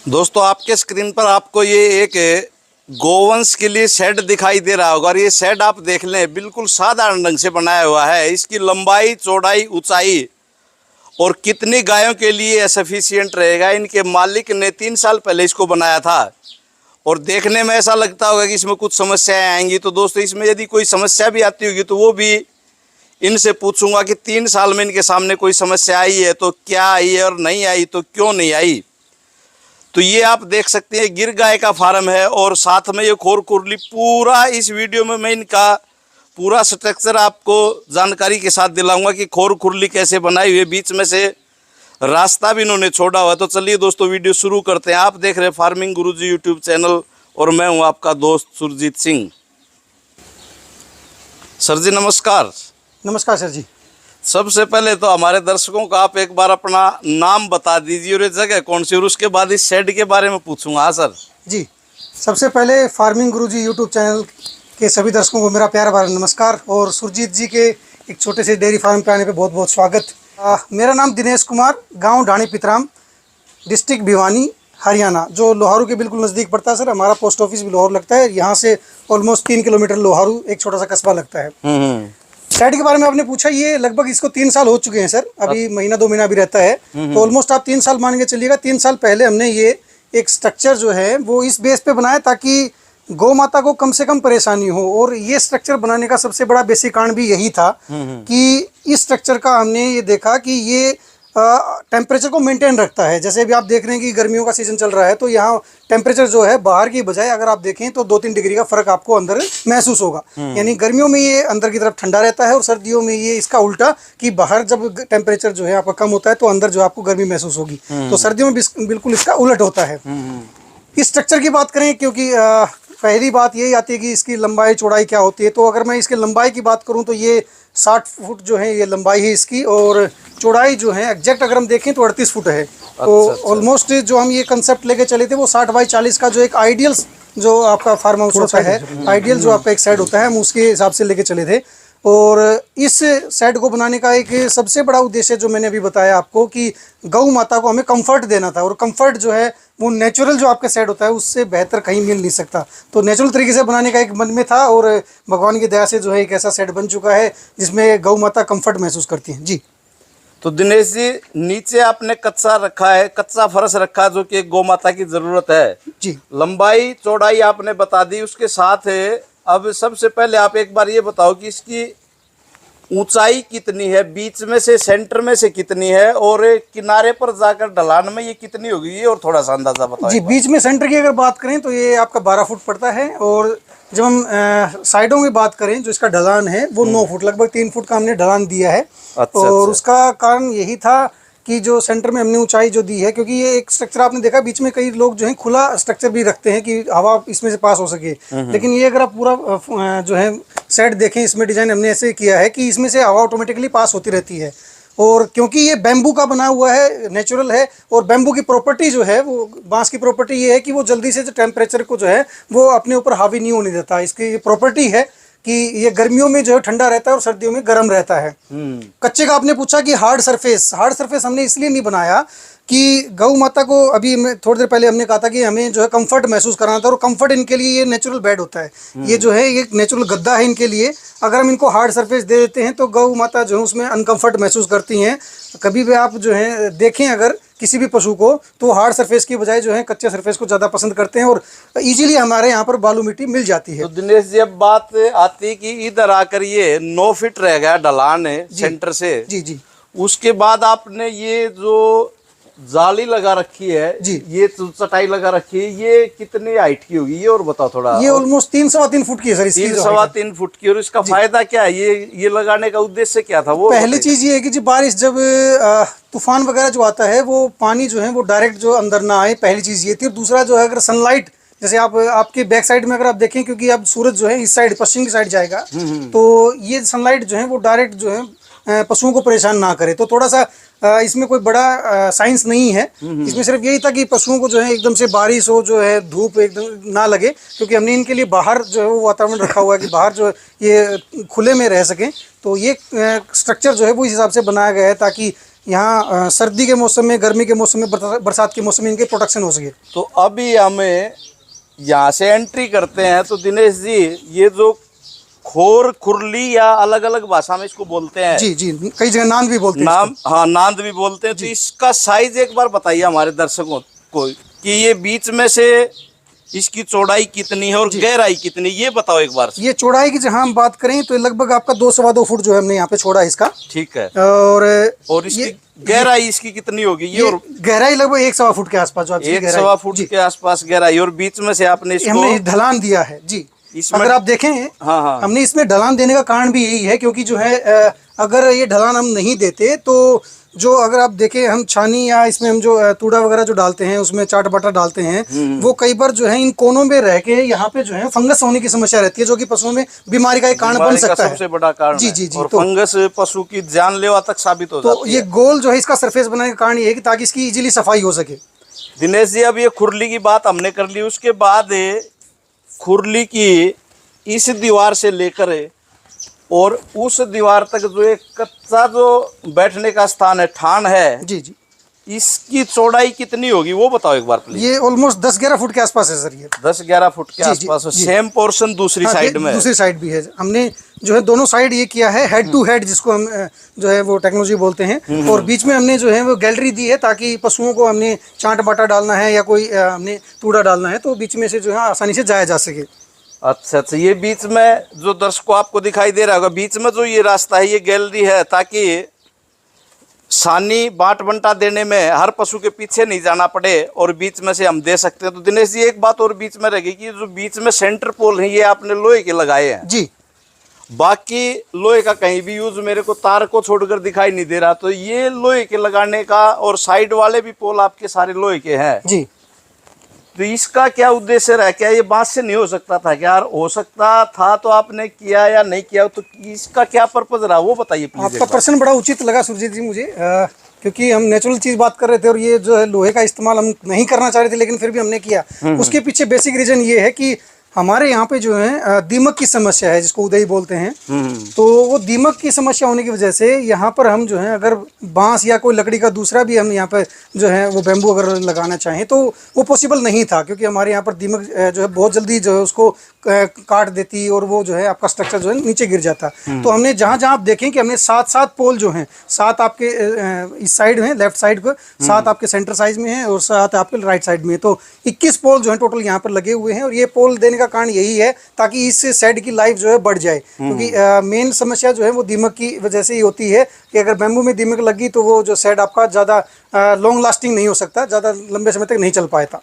दोस्तों आपके स्क्रीन पर आपको ये एक गोवंश के लिए शेड दिखाई दे रहा होगा और ये शेड आप देख लें बिल्कुल साधारण ढंग से बनाया हुआ है। इसकी लंबाई, चौड़ाई, ऊंचाई और कितनी गायों के लिए सफिशिएंट रहेगा, इनके मालिक ने 3 साल पहले इसको बनाया था और देखने में ऐसा लगता होगा कि इसमें कुछ समस्याएं आएंगी। तो दोस्तों इसमें यदि कोई समस्या भी आती होगी तो वो भी इनसे पूछूंगा कि 3 साल में इनके सामने कोई समस्या आई है तो क्या आई है और नहीं आई तो क्यों नहीं आई। तो ये आप देख सकते हैं गिर गाय का फार्म है और साथ में ये खोर कुरली पूरा इस वीडियो में मैं इनका पूरा स्ट्रक्चर आपको जानकारी के साथ दिलाऊंगा कि खोर कुरली कैसे बनाई हुई है। बीच में से रास्ता भी इन्होंने छोड़ा हुआ है। तो चलिए दोस्तों वीडियो शुरू करते हैं। आप देख रहे हैं फार्मिंग गुरुजी यूट्यूब चैनल और मैं हूं आपका दोस्त सुरजीत सिंह। सर जी नमस्कार। नमस्कार सर जी। सबसे पहले तो हमारे दर्शकों को आप एक बार अपना नाम बता दीजिए और ये जगह कौन सी, और उसके बाद इस शेड के बारे में पूछूंगा। हाँ सर जी, सबसे पहले फार्मिंग गुरुजी यूट्यूब चैनल के सभी दर्शकों को मेरा प्यारा भरा नमस्कार और सुरजीत जी के एक छोटे से डेयरी फार्म पे आने पे बहुत बहुत स्वागत। मेरा नाम दिनेश कुमार, गांव ढाणी पितराम, डिस्ट्रिक्ट भिवानी, हरियाणा, जो लोहारू के बिल्कुल नज़दीक पड़ता है। सर हमारा पोस्ट ऑफिस भी लोहारू लगता है। यहाँ से ऑलमोस्ट 3 किलोमीटर लोहारू एक छोटा सा कस्बा लगता है। शेड के बारे में आपने पूछा, ये लगभग इसको 3 साल हो चुके हैं सर, अभी महीना 2 महीना भी रहता है तो ऑलमोस्ट आप 3 साल मान के चलिएगा। 3 साल पहले हमने ये एक स्ट्रक्चर जो है वो इस बेस पे बनाया ताकि गौ माता को कम से कम परेशानी हो। और ये स्ट्रक्चर बनाने का सबसे बड़ा बेसिक कारण भी यही था कि इस स्ट्रक्चर का हमने ये देखा कि ये टेम्परेचर को मेंटेन रखता है। जैसे अभी आप देख रहे हैं कि गर्मियों का सीजन चल रहा है तो यहाँ टेम्परेचर जो है बाहर की बजाय अगर आप देखें तो 2-3 डिग्री का फर्क आपको अंदर महसूस होगा। यानी गर्मियों में ये अंदर की तरफ ठंडा रहता है और सर्दियों में ये इसका उल्टा कि बाहर जब टेम्परेचर जो है आपका कम होता है तो अंदर जो आपको गर्मी महसूस होगी। तो सर्दियों में बिल्कुल इसका उलट होता है। इस स्ट्रक्चर की बात करें, क्योंकि पहली बात यही आती है कि इसकी लंबाई चौड़ाई क्या होती है। तो अगर मैं इसकी लंबाई की बात करूं तो ये 60 फुट जो है ये लंबाई है इसकी, और चौड़ाई जो है एग्जैक्ट अगर हम देखें तो 38 फुट है। तो ऑलमोस्ट जो हम ये कंसेप्ट लेके चले थे वो 60 बाई 40 का जो एक आइडियल जो आपका फार्म हाउस होता है, आइडियल जो आपका एक शेड होता है, हम उसके हिसाब से लेके चले थे। और इस शेड को बनाने का एक सबसे बड़ा उद्देश्य जो मैंने अभी बताया आपको कि गौ माता को हमें कंफर्ट देना था। और कंफर्ट जो है वो नेचुरल जो आपका शेड होता है उससे बेहतर कहीं मिल नहीं सकता। तो नेचुरल तरीके से बनाने का एक मन में था और भगवान की दया से जो है एक ऐसा शेड बन चुका है जिसमें गौ माता कंफर्ट महसूस करती है। जी तो दिनेश जी, नीचे आपने कच्चा रखा है, कच्चा फर्श रखा है जो कि गौ माता की जरूरत है जी। लंबाई चौड़ाई आपने बता दी, उसके साथ अब सबसे पहले आप एक बार ये बताओ कि इसकी ऊंचाई कितनी है, बीच में से सेंटर में से कितनी है और किनारे पर जाकर ढलान में ये कितनी होगी, ये और थोड़ा सा अंदाजा बताओ। जी, बीच में सेंटर की अगर बात करें तो ये आपका 12 फुट पड़ता है और जब हम साइडों की बात करें जो इसका ढलान है वो 9 फुट, लगभग 3 फुट का हमने ढलान दिया है। और उसका कारण यही था कि जो सेंटर में हमने ऊंचाई जो दी है, क्योंकि ये एक स्ट्रक्चर आपने देखा बीच में कई लोग जो है खुला स्ट्रक्चर भी रखते हैं कि हवा इसमें से पास हो सके, लेकिन ये अगर आप पूरा जो है सेट देखें इसमें डिजाइन हमने ऐसे किया है कि इसमें से हवा ऑटोमेटिकली पास होती रहती है। और क्योंकि ये बैम्बू का बना हुआ है, नेचुरल है, और बैम्बू की प्रॉपर्टी जो है वो बांस की प्रॉपर्टी ये है कि वो जल्दी से जो टेम्परेचर को जो है वो अपने ऊपर हावी नहीं होने देता। इसकी ये प्रॉपर्टी है कि ये गर्मियों में जो है ठंडा रहता है और सर्दियों में गर्म रहता है। कच्चे का आपने पूछा कि हार्ड सरफेस हमने इसलिए नहीं बनाया कि गौ माता को अभी थोड़ी देर पहले हमने कहा था कि हमें जो है कंफर्ट महसूस कराना था, और कंफर्ट इनके लिए ये नेचुरल बेड होता है। ये जो है ये नेचुरल गद्दा है इनके लिए। अगर हम इनको हार्ड सरफेस दे देते हैं तो गौ माता जो है उसमें अनकंफर्ट महसूस करती हैं। कभी भी आप जो है देखें अगर किसी भी पशु को तो हार्ड सरफेस की बजाय जो है कच्चे सरफेस को ज़्यादा पसंद करते हैं और इजीली हमारे यहाँ पर बालू मिट्टी मिल जाती है। तो दिनेश जी अब बात आती कि इधर आकर ये 9 फीट रह गया ढलान है सेंटर से। जी जी। उसके उसके बाद आपने ये जो जाली लगा रखी है जी, ये चटाई लगा रखी है, ये कितनी हाइट की होगी ये और बताओ थोड़ा। ये ऑलमोस्ट 3-3.25 फुट की है सर। 3-3.25 फुट की। और इसका फायदा क्या है, ये लगाने का उद्देश्य क्या था? वो पहली चीज ये है कि जब बारिश जब तूफान वगैरह जो आता है वो पानी जो है वो डायरेक्ट जो अंदर ना आए, पहली चीज ये थी। और दूसरा जो है अगर सनलाइट जैसे आप आपके बैक साइड में अगर आप देखें, क्योंकि अब सूरज जो है इस साइड पश्चिम की साइड जाएगा तो ये सनलाइट जो है वो डायरेक्ट जो है पशुओं को परेशान ना करे। तो थोड़ा सा इसमें कोई बड़ा साइंस नहीं है, इसमें सिर्फ यही था कि पशुओं को जो है एकदम से बारिश हो, जो है धूप एकदम ना लगे, क्योंकि हमने इनके लिए बाहर जो है वो वातावरण रखा हुआ है कि बाहर जो है ये खुले में रह सकें। तो ये स्ट्रक्चर जो है वो इस हिसाब से बनाया गया है ताकि यहाँ सर्दी के मौसम में, गर्मी के मौसम में, बरसात के मौसम में इनके प्रोटेक्शन हो सके। तो अभी हमें यहाँ से एंट्री करते हैं तो दिनेश जी, ये जो खोर खुरली या अलग अलग भाषा में इसको बोलते हैं, जी जी, कई जगह नांद भी बोलते हैं नाम, हाँ नांद भी बोलते हैं। तो इसका साइज एक बार बताइए हमारे दर्शकों को कि ये बीच में से इसकी चौड़ाई कितनी है और गहराई कितनी, ये बताओ एक बार। ये चौड़ाई की जहाँ हम बात करें तो लगभग आपका 2 फुट जो है हमने यहाँ पे छोड़ा है इसका। ठीक है। और इसकी गहराई इसकी कितनी होगी? ये और गहराई लगभग 1 फुट के आसपास, जो आप 1 फुट के आसपास गहराई, और बीच में से आपने इसको हमने ढलान दिया है जी। इसमें अगर आप देखें, हाँ, हमने इसमें ढलान देने का कारण भी यही है क्योंकि जो है अगर ये ढलान हम नहीं देते तो जो, अगर आप देखें, हम छानी या इसमें हम जो तूड़ा वगैरह जो डालते हैं, उसमें चाट बाटा डालते हैं, वो कई बार जो है इन कोनों में रह के यहाँ पे जो है फंगस होने की समस्या रहती है, जो कि पशुओं में बीमारी का एक कारण बन सकता है, सबसे बड़ा कारण। जी जी जी। और फंगस पशु की जानलेवा तक साबित हो जाती है। तो ये गोल जो है इसका सरफेस बनाने का कारण ये है कि ताकि इसकी इजीली सफाई हो सके। दिनेश जी, अब ये खुरली की बात हमने कर ली, उसके बाद खुरली की इस दीवार से लेकर और उस दीवार तक जो एक कच्चा जो बैठने का स्थान है, ठान है, जी जी, इसकी चौड़ाई कितनी होगी वो बताओ एक बार प्लीज। ये ऑलमोस्ट 10-11 फुट के आसपास है सर। ये 10-11 फुट के आसपास। सेम पोर्शन दूसरी साइड में, दूसरी साइड भी है। हमने जो है दोनों साइड ये किया है हेड टू हेड, जिसको हम जो है वो टेक्नोलॉजी बोलते हैं, और बीच में हमने जो है वो गैलरी दी है ताकि पशुओं को हमने चाट बाटा डालना है या कोई हमने तूड़ा डालना है तो बीच में से जो है आसानी से जाया जा सके। अच्छा अच्छा, ये बीच में जो दर्शकों आपको दिखाई दे रहा होगा, बीच में जो ये रास्ता है, ये गैलरी है ताकि सानी बांट बंटा देने में हर पशु के पीछे नहीं जाना पड़े और बीच में से हम दे सकते हैं। तो दिनेश जी, एक बात और बीच में रहेगी कि जो बीच में सेंटर पोल है, ये आपने लोहे के लगाए हैं जी। बाकी लोहे का कहीं भी यूज मेरे को तार को छोड़कर दिखाई नहीं दे रहा, तो ये लोहे के लगाने का, और साइड वाले भी पोल आपके सारे लोहे के हैं जी। तो इसका क्या उद्देश्य रहा? क्या ये बांस से नहीं हो सकता था? क्या हो सकता था तो आपने किया या नहीं किया? तो इसका क्या पर्पज रहा वो बताइए प्लीज। आपका प्रश्न बड़ा उचित लगा सुरजीत जी मुझे, क्योंकि हम नेचुरल चीज़ बात कर रहे थे और ये जो है लोहे का इस्तेमाल हम नहीं करना चाह रहे थे, लेकिन फिर भी हमने किया। उसके पीछे बेसिक रीजन ये है कि हमारे यहाँ पे जो है दीमक की समस्या है, जिसको उदयी बोलते हैं। तो वो दीमक की समस्या होने की वजह से यहाँ पर हम जो है अगर बांस या कोई लकड़ी का दूसरा भी हम यहाँ पर जो है वो बैम्बू अगर लगाना चाहें तो वो पॉसिबल नहीं था, क्योंकि हमारे यहाँ पर दीमक जो है बहुत जल्दी जो है उसको काट देती और वो जो है आपका स्ट्रक्चर जो है नीचे गिर जाता। तो हमने जहाँ जहाँ आप देखें कि हमने 7 पोल जो हैं, 7 आपके इस साइड में, लेफ्ट साइड को 7 आपके सेंटर साइज में है और 7 आपके राइट साइड में, तो 21 पोल जो है टोटल यहाँ पर लगे हुए हैं। और ये पोल देने का कारण यही है ताकि इस शेड की लाइफ जो है बढ़ जाए, क्योंकि मेन समस्या जो है वो दीमक की वजह से ही होती है कि अगर बैम्बू में दीमक लगी तो वो जो शेड आपका ज़्यादा लॉन्ग लास्टिंग नहीं हो सकता, ज़्यादा लंबे समय तक नहीं चल पाता।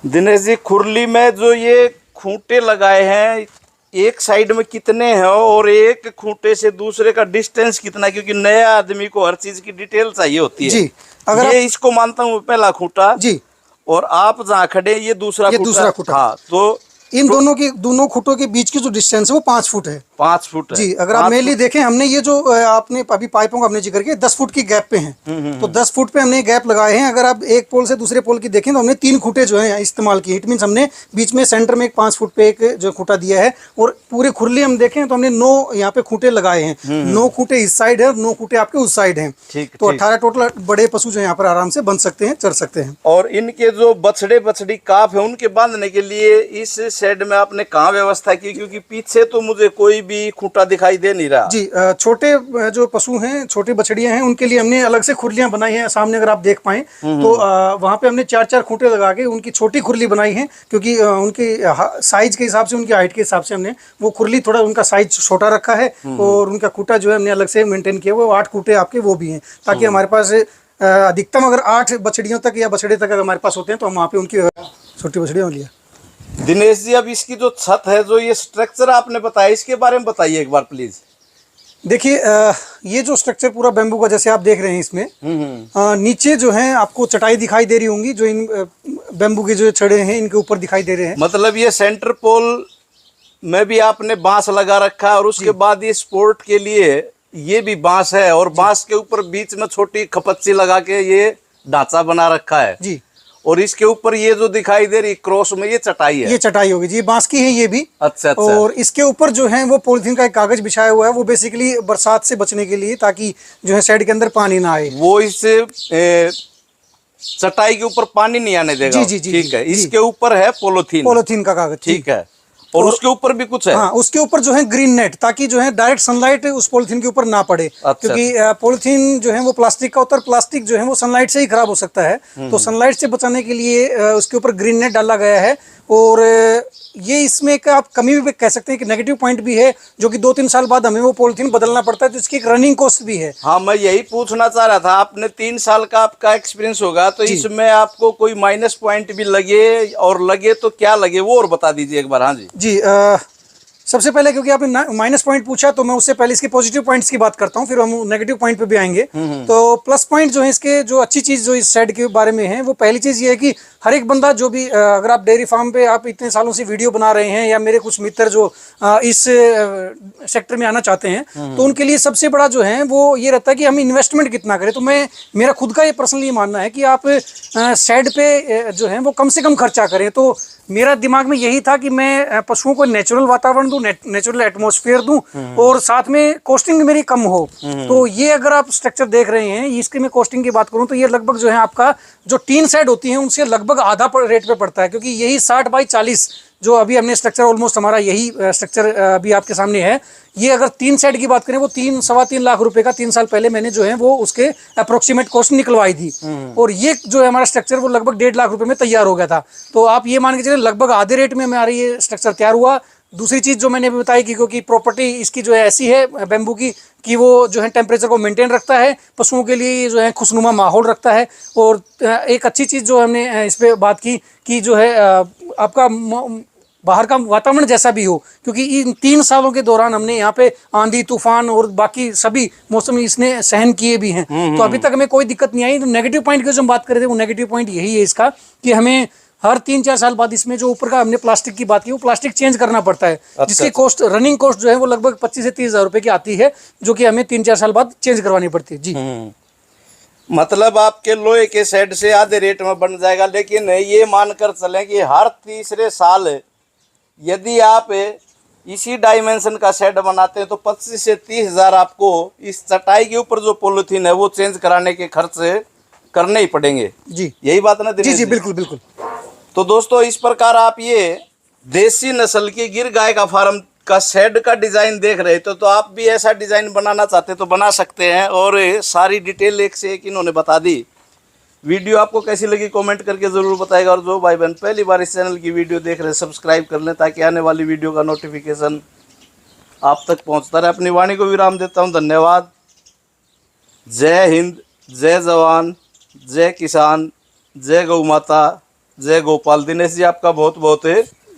दिनेश जी, खुरली में जो ये खूंटे लगाए हैं, एक साइड में कितने हैं और एक खूंटे से दूसरे का डिस्टेंस कितना? क्योंकि नया आदमी को हर चीज की डिटेल चाहिए होती है जी। अगर ये इसको मानता हूँ पहला खूंटा जी, और आप जहाँ खड़े ये दूसरा खूंटा। हाँ, तो इन दोनों खूंटों के बीच की जो डिस्टेंस है वो 5 फुट है। 5 फुट है जी। अगर आप मेनली देखें, हमने ये जो आपने अभी पाइपों का हमने जिक्र किया 10 फुट की गैप पे हैं, तो 10 फुट पे हमने गैप लगाए हैं। अगर आप एक पोल से दूसरे पोल की देखें तो हमने 3 खूंटे जो है इस्तेमाल किए। इट मीन्स हमने बीच में सेंटर में एक 5 फुट पे एक जो खूंटा दिया है, और पूरे खुरली हम देखें तो हमने 9 यहाँ पे खूंटे लगाए हैं। 9 खूंटे इस साइड है और 9 खूंटे आपके उस साइड है, तो 18 टोटल बड़े पशु जो यहाँ पर आराम से बन सकते हैं, चर सकते हैं। और इनके जो बछड़े बछड़ी काफ है उनके बांधने के लिए इस शेड में आपने कहाँ व्यवस्था की? क्योंकि पीछे तो मुझे कोई भी खूंटा दिखाई दे नहीं रहा। जी। छोटे जो पशु हैं, छोटी बछड़ियां हैं, उनके लिए हमने अलग से खुरलियां बनाई हैं। सामने अगर आप देख पाएं तो वहाँ पे हमने 4-4 खूंटे लगा के उनकी छोटी खुरली बनाई है, क्योंकि उनकी साइज के हिसाब से, उनकी हाइट के हिसाब से हमने वो खुरली थोड़ा उनका साइज छोटा रखा है, और उनका खूंटा जो है हमने अलग से मेंटेन किया। वो 8 खूंटे आपके वो भी हैं, ताकि हमारे पास अधिकतम अगर 8 बछड़ियों तक या बछड़े तक अगर हमारे पास होते हैं तो हम वहाँ पे उनकी छोटी बछड़ियाँ लिया। दिनेश जी, अब इसकी जो छत है, जो ये स्ट्रक्चर आपने बताया, इसके बारे में बताइए एक बार प्लीज। देखिए, ये जो स्ट्रक्चर पूरा बैम्बू का जैसे आप देख रहे हैं, इसमें नीचे जो है आपको चटाई दिखाई दे रही होंगी, जो इन बैम्बू के जो छड़े हैं इनके ऊपर दिखाई दे रहे हैं। मतलब ये सेंटर पोल में भी आपने बांस लगा रखा है, और उसके बाद ये सपोर्ट के लिए ये भी बांस है, और बांस के ऊपर बीच में छोटी खपच्ची लगा के ये ढांचा बना रखा है जी। और इसके ऊपर ये जो दिखाई दे रही क्रॉस में ये चटाई है, ये चटाई होगी जी, बांस की है ये भी। अच्छा अच्छा। और इसके ऊपर जो है वो पॉलिथीन का एक कागज बिछाया हुआ है, वो बेसिकली बरसात से बचने के लिए, ताकि जो है शेड के अंदर पानी ना आए। वो इस चटाई के ऊपर पानी नहीं आने देगा। जी जी जी, ठीक है। जी। इसके ऊपर है पॉलिथीन, पॉलिथीन का कागज, ठीक है। और उसके ऊपर भी कुछ है। हाँ, उसके ऊपर जो है ग्रीन नेट, ताकि जो है डायरेक्ट सनलाइट उस पॉलिथीन के ऊपर ना पड़े। अच्छा। क्योंकि पॉलिथीन जो है वो प्लास्टिक का होता है, प्लास्टिक जो है वो सनलाइट से ही खराब हो सकता है। तो सनलाइट से बचाने के लिए उसके ऊपर ग्रीन नेट डाला गया है। और ये इसमें एक आप कमी भी कह सकते हैं कि नेगेटिव पॉइंट भी है, जो कि 2-3 साल बाद हमें वो पॉलिथीन बदलना पड़ता है, तो इसकी एक रनिंग कॉस्ट भी है। हाँ, मैं यही पूछना चाह रहा था, आपने 3 साल का आपका एक्सपीरियंस होगा, तो इसमें आपको कोई माइनस पॉइंट भी लगे, और लगे तो क्या लगे वो और बता दीजिए एक बार। हाँ जी जी, सबसे पहले क्योंकि आपने माइनस पॉइंट पूछा, तो मैं उससे पहले इसके पॉजिटिव पॉइंट्स की बात करता हूँ, फिर हम नेगेटिव पॉइंट पे भी आएंगे। तो प्लस पॉइंट जो है इसके, जो अच्छी चीज़ जो इस शेड के बारे में है, वो पहली चीज़ ये है कि हर एक बंदा जो भी, अगर आप डेयरी फार्म पे आप इतने सालों से वीडियो बना रहे हैं, या मेरे कुछ मित्र जो इस सेक्टर में आना चाहते हैं, तो उनके लिए सबसे बड़ा जो है वो ये रहता है कि हम इन्वेस्टमेंट कितना करें। तो मेरा खुद का ये पर्सनली मानना है कि आप शेड पे जो है वो कम से कम खर्चा करें। तो मेरा दिमाग में यही था कि मैं पशुओं को नेचुरल वातावरण दूं, नेचुरल एटमॉस्फेयर दूं, और साथ में कॉस्टिंग मेरी कम हो। तो ये अगर आप स्ट्रक्चर देख रहे हैं, इसके मैं कॉस्टिंग की बात करूं तो ये लगभग जो है आपका जो टीन शेड होती है उनसे लगभग आधा रेट पे पड़ता है। क्योंकि यही 60 बाई 40 जो अभी हमने स्ट्रक्चर, ऑलमोस्ट हमारा यही स्ट्रक्चर अभी आपके सामने है, ये अगर 3 सेट की बात करें, वो 3-3.25 लाख रुपए का 3 साल पहले मैंने जो है वो उसके अप्रोक्सीमेट कॉस्ट निकलवाई थी। और ये जो है हमारा स्ट्रक्चर वो लगभग 1.5 लाख रुपए में तैयार हो गया था। तो आप ये मान के चलिए लगभग आधे रेट में हमारा ये स्ट्रक्चर तैयार हुआ। दूसरी चीज़ जो मैंने भी बताई कि क्योंकि प्रॉपर्टी इसकी जो है ऐसी है बेम्बू की, कि वो जो है टेम्परेचर को मेंटेन रखता है, पशुओं के लिए जो है खुशनुमा माहौल रखता है। और एक अच्छी चीज़ जो हमने इस पर बात की कि जो है आपका बाहर का वातावरण जैसा भी हो, क्योंकि इन 3 सालों के दौरान हमने यहाँ पे आंधी तूफान और बाकी सभी मौसम इसने सहन किए भी हैं। तो अभी तक हमें कोई दिक्कत नहीं आई। तो नेगेटिव पॉइंट की जो हम बात कर रहे थे, वो नेगेटिव पॉइंट यही है इसका कि हमें हर 3-4 साल बाद इसमें जो ऊपर का हमने प्लास्टिक की बात की, वो प्लास्टिक चेंज करना पड़ता है। जिसकी कॉस्ट, रनिंग कॉस्ट जो है वो लगभग 25 से 30 हज़ार रुपए की आती है, जो कि हमें 3-4 साल बाद चेंज करवानी पड़ती है। जी, मतलब आपके लोहे के शेड से आधे रेट में बन जाएगा। लेकिन ये मानकर चलें कि हर तीसरे साल यदि आप इसी डायमेंशन का शेड बनाते हैं तो 25 से 30 हज़ार आपको इस चटाई के ऊपर जो पॉलिथीन है वो चेंज कराने के खर्च करने ही पड़ेंगे। जी, यही बात ना दिनेश जी, बिल्कुल बिल्कुल। तो दोस्तों, इस प्रकार आप ये देसी नस्ल की गिर गाय का फार्म का शेड का डिजाइन देख रहे थे, तो आप भी ऐसा डिजाइन बनाना चाहते तो बना सकते हैं। और सारी डिटेल एक से एक इन्होंने बता दी। वीडियो आपको कैसी लगी कमेंट करके ज़रूर बताएगा। और जो भाई बहन पहली बार इस चैनल की वीडियो देख रहे हैं, सब्सक्राइब कर लें ताकि आने वाली वीडियो का नोटिफिकेशन आप तक पहुंचता रहे। अपनी वाणी को विराम देता हूं। धन्यवाद। जय हिंद, जय जवान, जय किसान, जय गौ माता, जय गोपाल। दिनेश जी आपका बहुत बहुत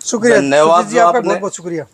शुक्रिया। धन्यवाद। जी, आपका बहुत बहुत शुक्रिया।